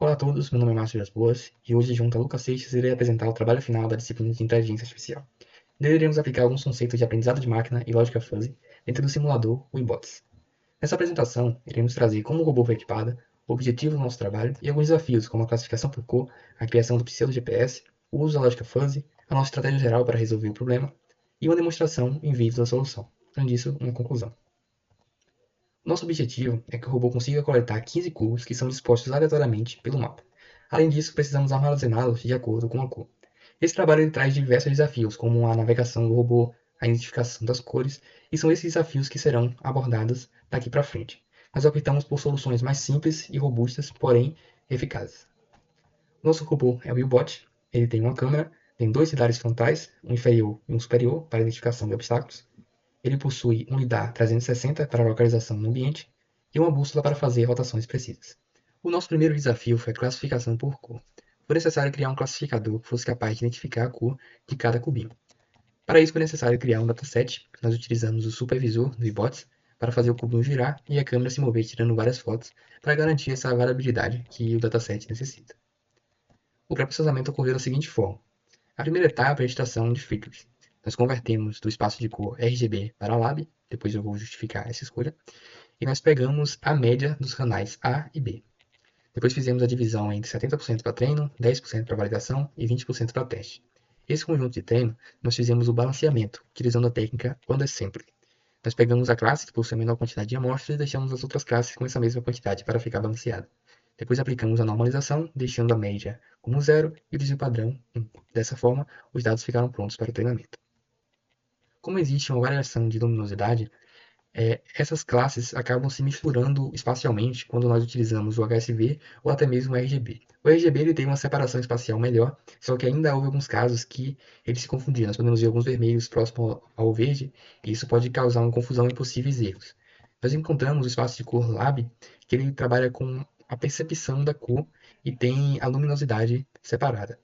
Olá a todos, meu nome é Márcio Vilas Boas e hoje, junto a Lucas Seixas, irei apresentar o trabalho final da disciplina de Inteligência Artificial. Deveremos aplicar alguns conceitos de aprendizado de máquina e lógica fuzzy dentro do simulador WinBots. Nessa apresentação, iremos trazer como o robô foi equipado, o objetivo do nosso trabalho e alguns desafios, como a classificação por cor, a criação do pseudo-GPS, o uso da lógica fuzzy, a nossa estratégia geral para resolver o problema e uma demonstração em vídeo da solução. Além disso, uma conclusão. Nosso objetivo é que o robô consiga coletar 15 cubos que são dispostos aleatoriamente pelo mapa. Além disso, precisamos armazená-los de acordo com a cor. Esse trabalho ele traz diversos desafios, como a navegação do robô, a identificação das cores, e são esses desafios que serão abordados daqui para frente. Nós optamos por soluções mais simples e robustas, porém eficazes. Nosso robô é o Willbot. Ele tem uma câmera, tem dois radares frontais, um inferior e um superior, para identificação de obstáculos. Ele possui um lidar 360 para localização no ambiente e uma bússola para fazer rotações precisas. O nosso primeiro desafio foi a classificação por cor. Foi necessário criar um classificador que fosse capaz de identificar a cor de cada cubinho. Para isso foi necessário criar um dataset. Nós utilizamos o supervisor do iBots para fazer o cubinho girar e a câmera se mover tirando várias fotos para garantir essa variabilidade que o dataset necessita. O pré-processamento ocorreu da seguinte forma. A primeira etapa é a extração de filtros. Nós convertemos do espaço de cor RGB para Lab, depois eu vou justificar essa escolha, e nós pegamos a média dos canais A e B. Depois fizemos a divisão entre 70% para treino, 10% para validação e 20% para teste. Esse conjunto de treino, nós fizemos o balanceamento, utilizando a técnica OneAssembly. Nós pegamos a classe que possui a menor quantidade de amostras e deixamos as outras classes com essa mesma quantidade para ficar balanceada. Depois aplicamos a normalização, deixando a média como zero e o desvio padrão 1. Dessa forma, os dados ficaram prontos para o treinamento. Como existe uma variação de luminosidade, essas classes acabam se misturando espacialmente quando nós utilizamos o HSV ou até mesmo o RGB. O RGB ele tem uma separação espacial melhor, só que ainda houve alguns casos que ele se confundia. Nós podemos ver alguns vermelhos próximos ao verde, e isso pode causar uma confusão e possíveis erros. Nós encontramos o espaço de cor Lab, que ele trabalha com a percepção da cor e tem a luminosidade separada.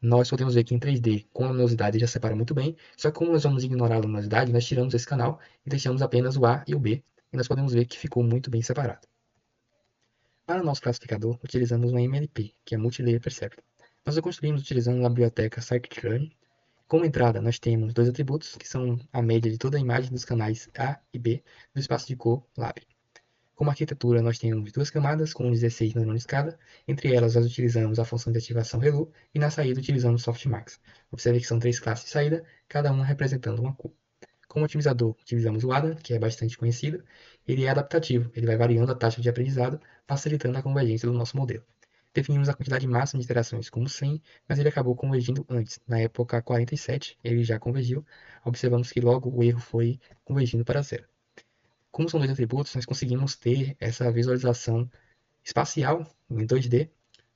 Nós podemos ver que em 3D, com a luminosidade já separa muito bem, só que como nós vamos ignorar a luminosidade, nós tiramos esse canal e deixamos apenas o A e o B, e nós podemos ver que ficou muito bem separado. Para o nosso classificador, utilizamos uma MLP, que é Multilayer Perceptor. Nós o construímos utilizando a biblioteca Scikit-learn. Como entrada, nós temos dois atributos, que são a média de toda a imagem dos canais A e B do espaço de cor Lab. Como arquitetura, nós temos duas camadas com 16 neurônios cada. Entre elas, nós utilizamos a função de ativação ReLU e na saída utilizamos Softmax. Observe que são três classes de saída, cada uma representando uma cor. Como otimizador, utilizamos o ADA, que é bastante conhecido. Ele é adaptativo, ele vai variando a taxa de aprendizado, facilitando a convergência do nosso modelo. Definimos a quantidade máxima de iterações como 100, mas ele acabou convergindo antes. Na época 47, ele já convergiu. Observamos que logo o erro foi convergindo para zero. Como são dois atributos, nós conseguimos ter essa visualização espacial em 2D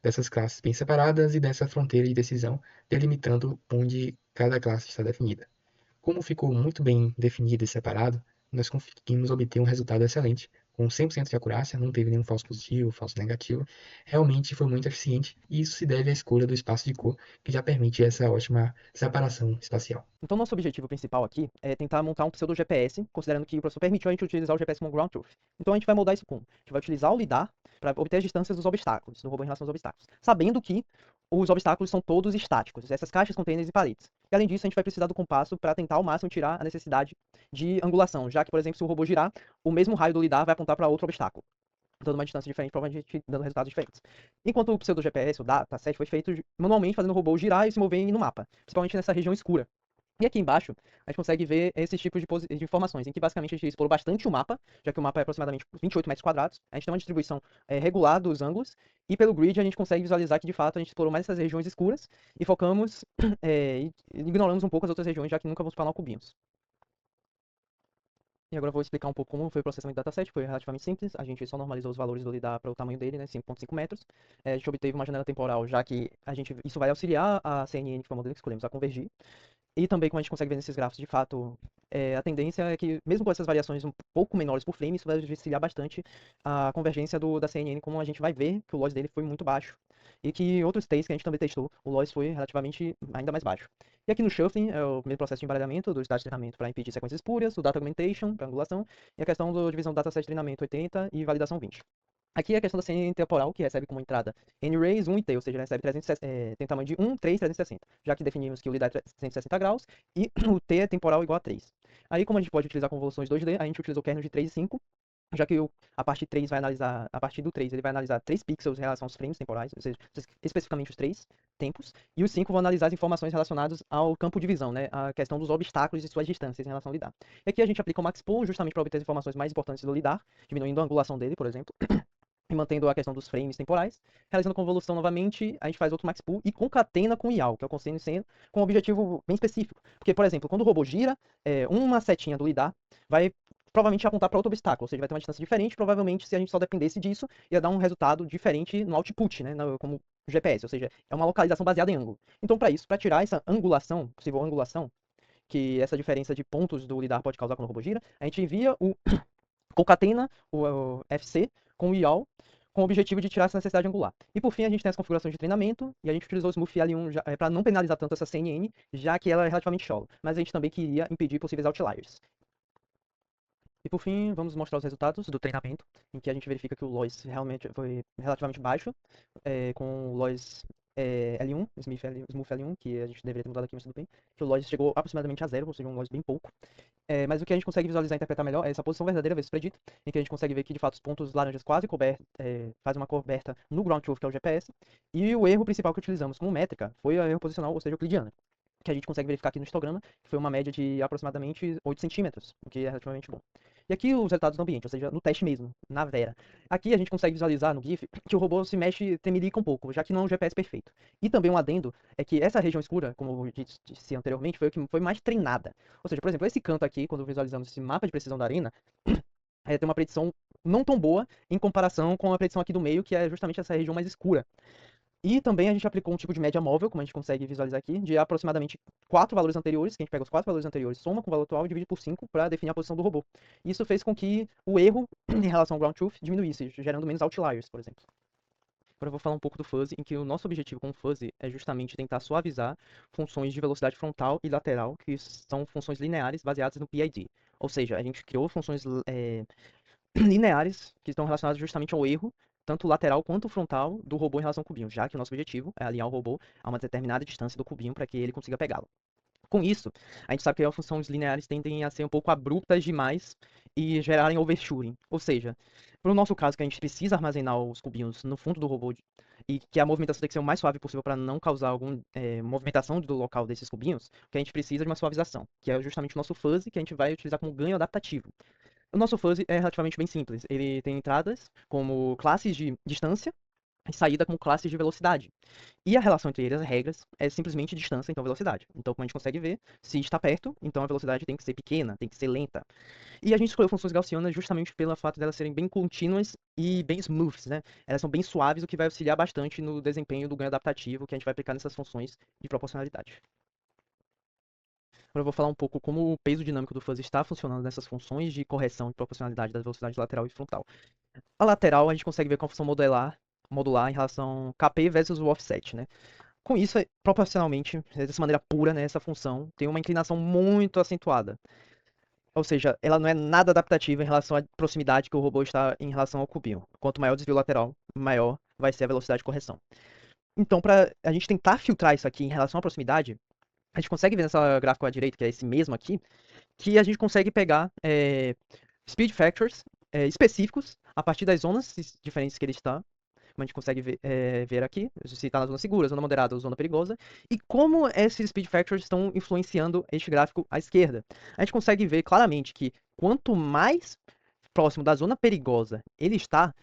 dessas classes bem separadas e dessa fronteira de decisão, delimitando onde cada classe está definida. Como ficou muito bem definido e separado, nós conseguimos obter um resultado excelente, com 100% de acurácia, não teve nenhum falso positivo, falso negativo. Realmente foi muito eficiente e isso se deve à escolha do espaço de cor, que já permite essa ótima separação espacial. Então, nosso objetivo principal aqui é tentar montar um pseudo GPS, considerando que o professor permitiu a gente utilizar o GPS como ground truth. Então, a gente vai moldar isso como? A gente vai utilizar o lidar para obter as distâncias dos obstáculos, do robô em relação aos obstáculos, sabendo que os obstáculos são todos estáticos, essas caixas, containers e paletes. E além disso, a gente vai precisar do compasso para tentar ao máximo tirar a necessidade de angulação, já que, por exemplo, se o robô girar, o mesmo raio do lidar vai apontar para outro obstáculo, dando uma distância diferente, provavelmente dando resultados diferentes. Enquanto o pseudo GPS, o dataset, foi feito manualmente, fazendo o robô girar e se mover no mapa, principalmente nessa região escura. E aqui embaixo, a gente consegue ver esses tipos de informações, em que basicamente a gente explorou bastante o mapa, já que o mapa é aproximadamente 28 metros quadrados. A gente tem uma distribuição regular dos ângulos, e pelo grid a gente consegue visualizar que de fato a gente explorou mais essas regiões escuras e focamos, e ignoramos um pouco as outras regiões, já que nunca vamos planar cubinhos. E agora eu vou explicar um pouco como foi o processamento do dataset. Foi relativamente simples. A gente só normalizou os valores do lidar para o tamanho dele, né, 5,5 metros. A gente obteve uma janela temporal, já que isso vai auxiliar a CNN, que foi o modelo que escolhemos, a convergir. E também, como a gente consegue ver nesses gráficos, de fato, a tendência é que, mesmo com essas variações um pouco menores por frame, isso vai auxiliar bastante a convergência da CNN, como a gente vai ver que o loss dele foi muito baixo. e que outros testes que a gente também testou, o loss foi relativamente ainda mais baixo. E aqui no shuffling é o primeiro processo de embaralhamento do estado de treinamento para impedir sequências espúrias, o data augmentation para angulação e a questão da divisão do dataset de treinamento 80 e validação 20. Aqui é a questão da CNN temporal, que recebe como entrada N-rays 1 e T, ou seja, ele recebe 360, tem tamanho de 1, 3, 360, já que definimos que o LIDAR é 360 graus e o T é temporal igual a 3. Aí, como a gente pode utilizar convoluções 2D, a gente utilizou kernel de 3 e 5, já que a parte 3 vai analisar, a partir do 3, ele vai analisar 3 pixels em relação aos frames temporais, ou seja, especificamente os 3 tempos, e os 5 vão analisar as informações relacionadas ao campo de visão, né, a questão dos obstáculos e suas distâncias em relação ao LIDAR. E aqui a gente aplica o MaxPool justamente para obter as informações mais importantes do LIDAR, diminuindo a angulação dele, por exemplo, e mantendo a questão dos frames temporais. Realizando convolução novamente, a gente faz outro max pool e concatena com o YAL, que é o constante seno, com um objetivo bem específico. Porque, por exemplo, quando o robô gira, uma setinha do lidar vai provavelmente apontar para outro obstáculo, ou seja, vai ter uma distância diferente. Provavelmente, se a gente só dependesse disso, ia dar um resultado diferente no output, né, como GPS, ou seja, é uma localização baseada em ângulo. Então, para isso, para tirar essa angulação, possível angulação, que essa diferença de pontos do lidar pode causar quando o robô gira, a gente envia o concatena o FC com o YAL, com o objetivo de tirar essa necessidade angular. E por fim, a gente tem as configurações de treinamento, e a gente utilizou o Smooth L1 para não penalizar tanto essa CNN, já que ela é relativamente shallow, mas a gente também queria impedir possíveis outliers. E por fim, vamos mostrar os resultados do treinamento, em que a gente verifica que o loss realmente foi relativamente baixo, com o loss L1, Smooth L1, que a gente deveria ter mudado aqui, mas tudo bem, que o loss chegou aproximadamente a zero, ou seja, um loss bem pouco. Mas o que a gente consegue visualizar e interpretar melhor é essa posição verdadeira vezes predita, em que a gente consegue ver que de fato os pontos laranjas quase faz uma coberta no ground truth, que é o GPS, e o erro principal que utilizamos como métrica foi o erro posicional, ou seja, euclidiana, que a gente consegue verificar aqui no histograma, que foi uma média de aproximadamente 8 centímetros, o que é relativamente bom. E aqui os resultados do ambiente, ou seja, no teste mesmo, na Vera. Aqui a gente consegue visualizar no GIF que o robô se mexe, tremelica um pouco, já que não é um GPS perfeito. E também um adendo é que essa região escura, como eu disse anteriormente, foi o que foi mais treinada. Ou seja, por exemplo, esse canto aqui, quando visualizamos esse mapa de precisão da arena, tem uma predição não tão boa em comparação com a predição aqui do meio, que é justamente essa região mais escura. E também a gente aplicou um tipo de média móvel, como a gente consegue visualizar aqui, de aproximadamente 4 valores anteriores, que a gente pega os 4 valores anteriores, soma com o valor atual e divide por 5 para definir a posição do robô. Isso fez com que o erro em relação ao ground truth diminuísse, gerando menos outliers, por exemplo. Agora eu vou falar um pouco do fuzzy, em que o nosso objetivo com o fuzzy é justamente tentar suavizar funções de velocidade frontal e lateral, que são funções lineares baseadas no PID. Ou seja, a gente criou funções lineares que estão relacionadas justamente ao erro, tanto lateral quanto frontal, do robô em relação ao cubinho, já que o nosso objetivo é alinhar o robô a uma determinada distância do cubinho para que ele consiga pegá-lo. Com isso, a gente sabe que as funções lineares tendem a ser um pouco abruptas demais e gerarem overshooting. Ou seja, para o nosso caso, que a gente precisa armazenar os cubinhos no fundo do robô e que a movimentação tem que ser o mais suave possível para não causar alguma movimentação do local desses cubinhos, que a gente precisa de uma suavização, que é justamente o nosso fuzzy, que a gente vai utilizar como ganho adaptativo. O nosso fuzzy é relativamente bem simples. Ele tem entradas como classes de distância e saída como classes de velocidade. E a relação entre eles, as regras, é simplesmente distância, então velocidade. Então, como a gente consegue ver, se está perto, então a velocidade tem que ser pequena, tem que ser lenta. E a gente escolheu funções gaussianas justamente pelo fato delas serem bem contínuas e bem smooths, né? Elas são bem suaves, o que vai auxiliar bastante no desempenho do ganho adaptativo que a gente vai aplicar nessas funções de proporcionalidade. Agora eu vou falar um pouco como o peso dinâmico do fuzzy está funcionando nessas funções de correção e proporcionalidade da velocidade lateral e frontal. A lateral a gente consegue ver com a função modular em relação KP versus o offset, né? Com isso, proporcionalmente, dessa maneira pura, né, essa função tem uma inclinação muito acentuada. Ou seja, ela não é nada adaptativa em relação à proximidade que o robô está em relação ao cubinho. Quanto maior o desvio lateral, maior vai ser a velocidade de correção. Então, para a gente tentar filtrar isso aqui em relação à proximidade, a gente consegue ver nessa gráfico à direita, que é esse mesmo aqui, que a gente consegue pegar speed factors específicos a partir das zonas diferentes que ele está, como a gente consegue ver aqui, se está na zona segura, zona moderada ou zona perigosa, e como esses speed factors estão influenciando este gráfico à esquerda. A gente consegue ver claramente que quanto mais próximo da zona perigosa ele está,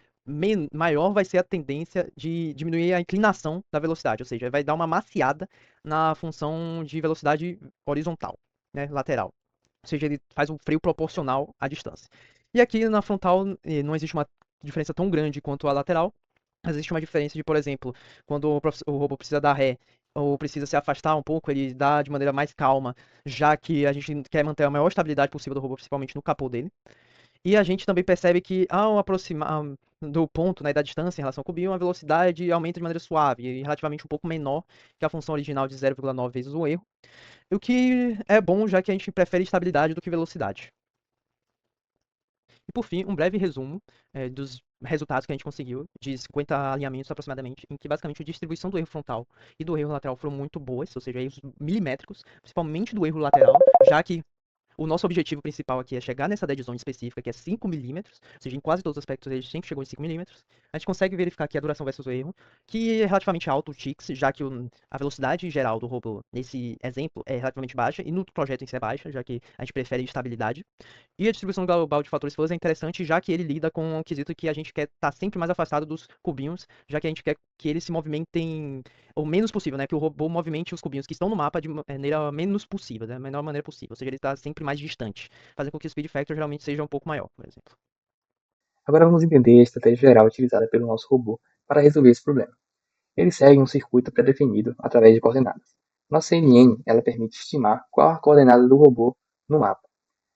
maior vai ser a tendência de diminuir a inclinação da velocidade, ou seja, vai dar uma maciada na função de velocidade horizontal, né, lateral. Ou seja, ele faz um freio proporcional à distância. E aqui na frontal não existe uma diferença tão grande quanto a lateral. Existe uma diferença de, por exemplo, quando o robô precisa dar ré ou precisa se afastar um pouco, ele dá de maneira mais calma, já que a gente quer manter a maior estabilidade possível do robô, principalmente no capô dele. E a gente também percebe que ao aproximar, do ponto, né, da distância em relação ao cubinho, a velocidade aumenta de maneira suave e relativamente um pouco menor que a função original de 0,9 vezes o erro. O que é bom, já que a gente prefere estabilidade do que velocidade. E por fim, um breve resumo dos resultados que a gente conseguiu, de 50 alinhamentos aproximadamente, em que basicamente a distribuição do erro frontal e do erro lateral foram muito boas, ou seja, erros milimétricos, principalmente do erro lateral, já que o nosso objetivo principal aqui é chegar nessa dead zone específica, que é 5 milímetros, ou seja, em quase todos os aspectos a gente sempre chegou em 5 milímetros. A gente consegue verificar aqui a duração versus o erro, que é relativamente alto o TIX, já que a velocidade geral do robô nesse exemplo é relativamente baixa, e no projeto em si é baixa, já que a gente prefere estabilidade. E a distribuição global de fatores fuzz é interessante, já que ele lida com um quesito que a gente quer estar sempre mais afastado dos cubinhos, já que a gente quer que eles se movimentem o menos possível, né? Que o robô movimente os cubinhos que estão no mapa de maneira menos possível, da menor maneira possível. Ou seja, ele está sempre mais distante, fazendo com que o speed factor geralmente seja um pouco maior, por exemplo. Agora vamos entender a estratégia geral utilizada pelo nosso robô para resolver esse problema. Ele segue um circuito pré-definido através de coordenadas. Nossa CNN ela permite estimar qual a coordenada do robô no mapa.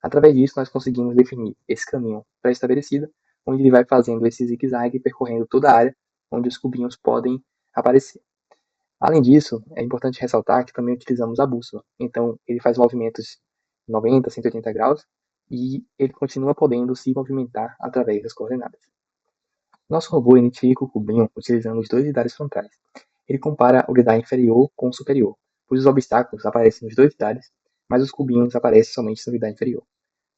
Através disso, nós conseguimos definir esse caminho pré-estabelecido, onde ele vai fazendo esse zigue-zague percorrendo toda a área onde os cubinhos podem aparecer. Além disso, é importante ressaltar que também utilizamos a bússola. Então, ele faz movimentos 90, 180 graus e ele continua podendo se movimentar através das coordenadas. Nosso robô identifica o cubinho utilizando os dois lidares frontais. Ele compara o lidar inferior com o superior, pois os obstáculos aparecem nos dois lidares, mas os cubinhos aparecem somente no lidar inferior.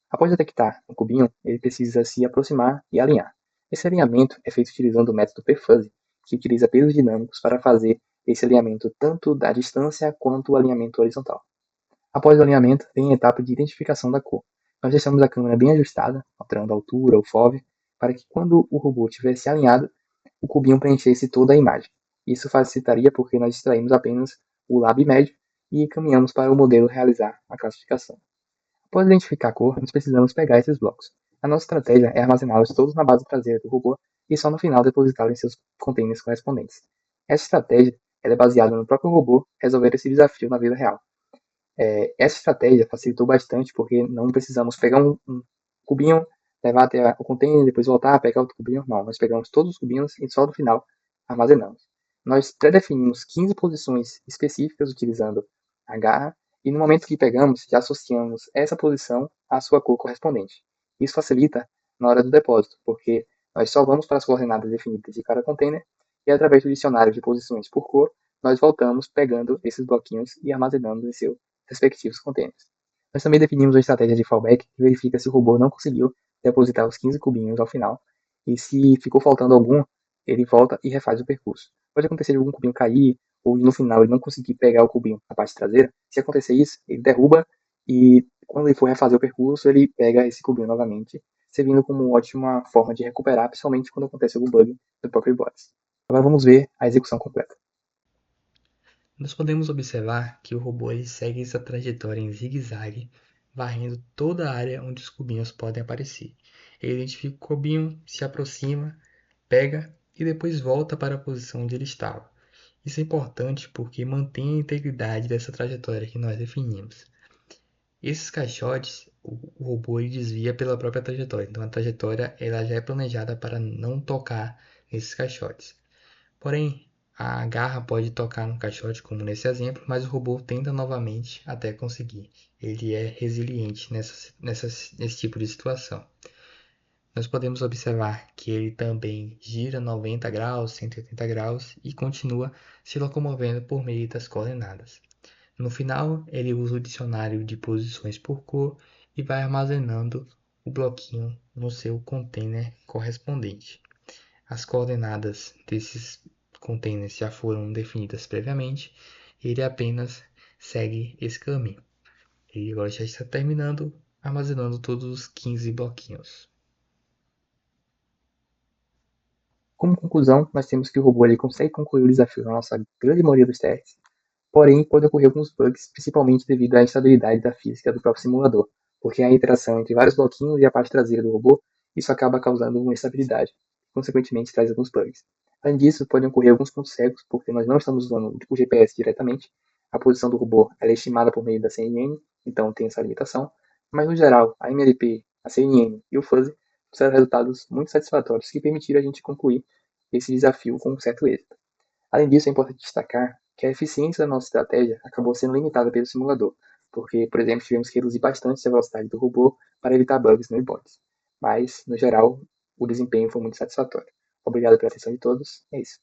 Após detectar um cubinho, ele precisa se aproximar e alinhar. Esse alinhamento é feito utilizando o método P-Fuzzy, que utiliza pesos dinâmicos para fazer esse alinhamento tanto da distância quanto o alinhamento horizontal. Após o alinhamento, vem a etapa de identificação da cor. Nós deixamos a câmera bem ajustada, alterando a altura, o FOV, para que quando o robô estivesse alinhado, o cubinho preenchesse toda a imagem. Isso facilitaria porque nós extraímos apenas o lab médio e caminhamos para o modelo realizar a classificação. Após identificar a cor, nós precisamos pegar esses blocos. A nossa estratégia é armazená-los todos na base traseira do robô e só no final depositá-los em seus containers correspondentes. Essa estratégia é baseada no próprio robô resolver esse desafio na vida real. Essa estratégia facilitou bastante porque não precisamos pegar um cubinho, levar até o container, depois voltar, pegar outro cubinho. Não, nós pegamos todos os cubinhos e só no final armazenamos. Nós pré-definimos 15 posições específicas utilizando a garra e no momento que pegamos, já associamos essa posição à sua cor correspondente. Isso facilita na hora do depósito, porque nós só vamos para as coordenadas definidas de cada container e através do dicionário de posições por cor, nós voltamos pegando esses bloquinhos e armazenando em seu respectivos containers. Nós também definimos uma estratégia de fallback que verifica se o robô não conseguiu depositar os 15 cubinhos ao final e se ficou faltando algum, ele volta e refaz o percurso. Pode acontecer de algum cubinho cair ou no final ele não conseguir pegar o cubinho na parte traseira. Se acontecer isso, ele derruba e quando ele for refazer o percurso, ele pega esse cubinho novamente, servindo como uma ótima forma de recuperar, principalmente quando acontece algum bug do próprio bots. Agora vamos ver a execução completa. Nós podemos observar que o robô ele segue essa trajetória em zigue-zague, varrendo toda a área onde os cubinhos podem aparecer. Ele identifica o cubinho, se aproxima, pega e depois volta para a posição onde ele estava. Isso é importante porque mantém a integridade dessa trajetória que nós definimos. Esses caixotes, o robô ele desvia pela própria trajetória, então a trajetória ela já é planejada para não tocar nesses caixotes. Porém, a garra pode tocar no caixote, como nesse exemplo, mas o robô tenta novamente até conseguir. Ele é resiliente nesse tipo de situação. Nós podemos observar que ele também gira 90 graus, 180 graus e continua se locomovendo por meio das coordenadas. No final, ele usa o dicionário de posições por cor e vai armazenando o bloquinho no seu container correspondente. As coordenadas desses containers já foram definidas previamente e ele apenas segue esse caminho. Ele agora já está terminando, armazenando todos os 15 bloquinhos. Como conclusão, nós temos que o robô ele consegue concluir o desafio na nossa grande maioria dos testes, porém pode ocorrer alguns bugs, principalmente devido à instabilidade da física do próprio simulador, porque a interação entre vários bloquinhos e a parte traseira do robô, isso acaba causando uma instabilidade, consequentemente traz alguns bugs. Além disso, podem ocorrer alguns pontos cegos, porque nós não estamos usando o GPS diretamente, a posição do robô ela é estimada por meio da CNN, então tem essa limitação, mas no geral, a MLP, a CNN e o Fuzzy trouxeram resultados muito satisfatórios que permitiram a gente concluir esse desafio com um certo êxito. Além disso, é importante destacar que a eficiência da nossa estratégia acabou sendo limitada pelo simulador, porque, por exemplo, tivemos que reduzir bastante a velocidade do robô para evitar bugs no e-bots. Mas, no geral, o desempenho foi muito satisfatório. Obrigado pela atenção de todos. É isso.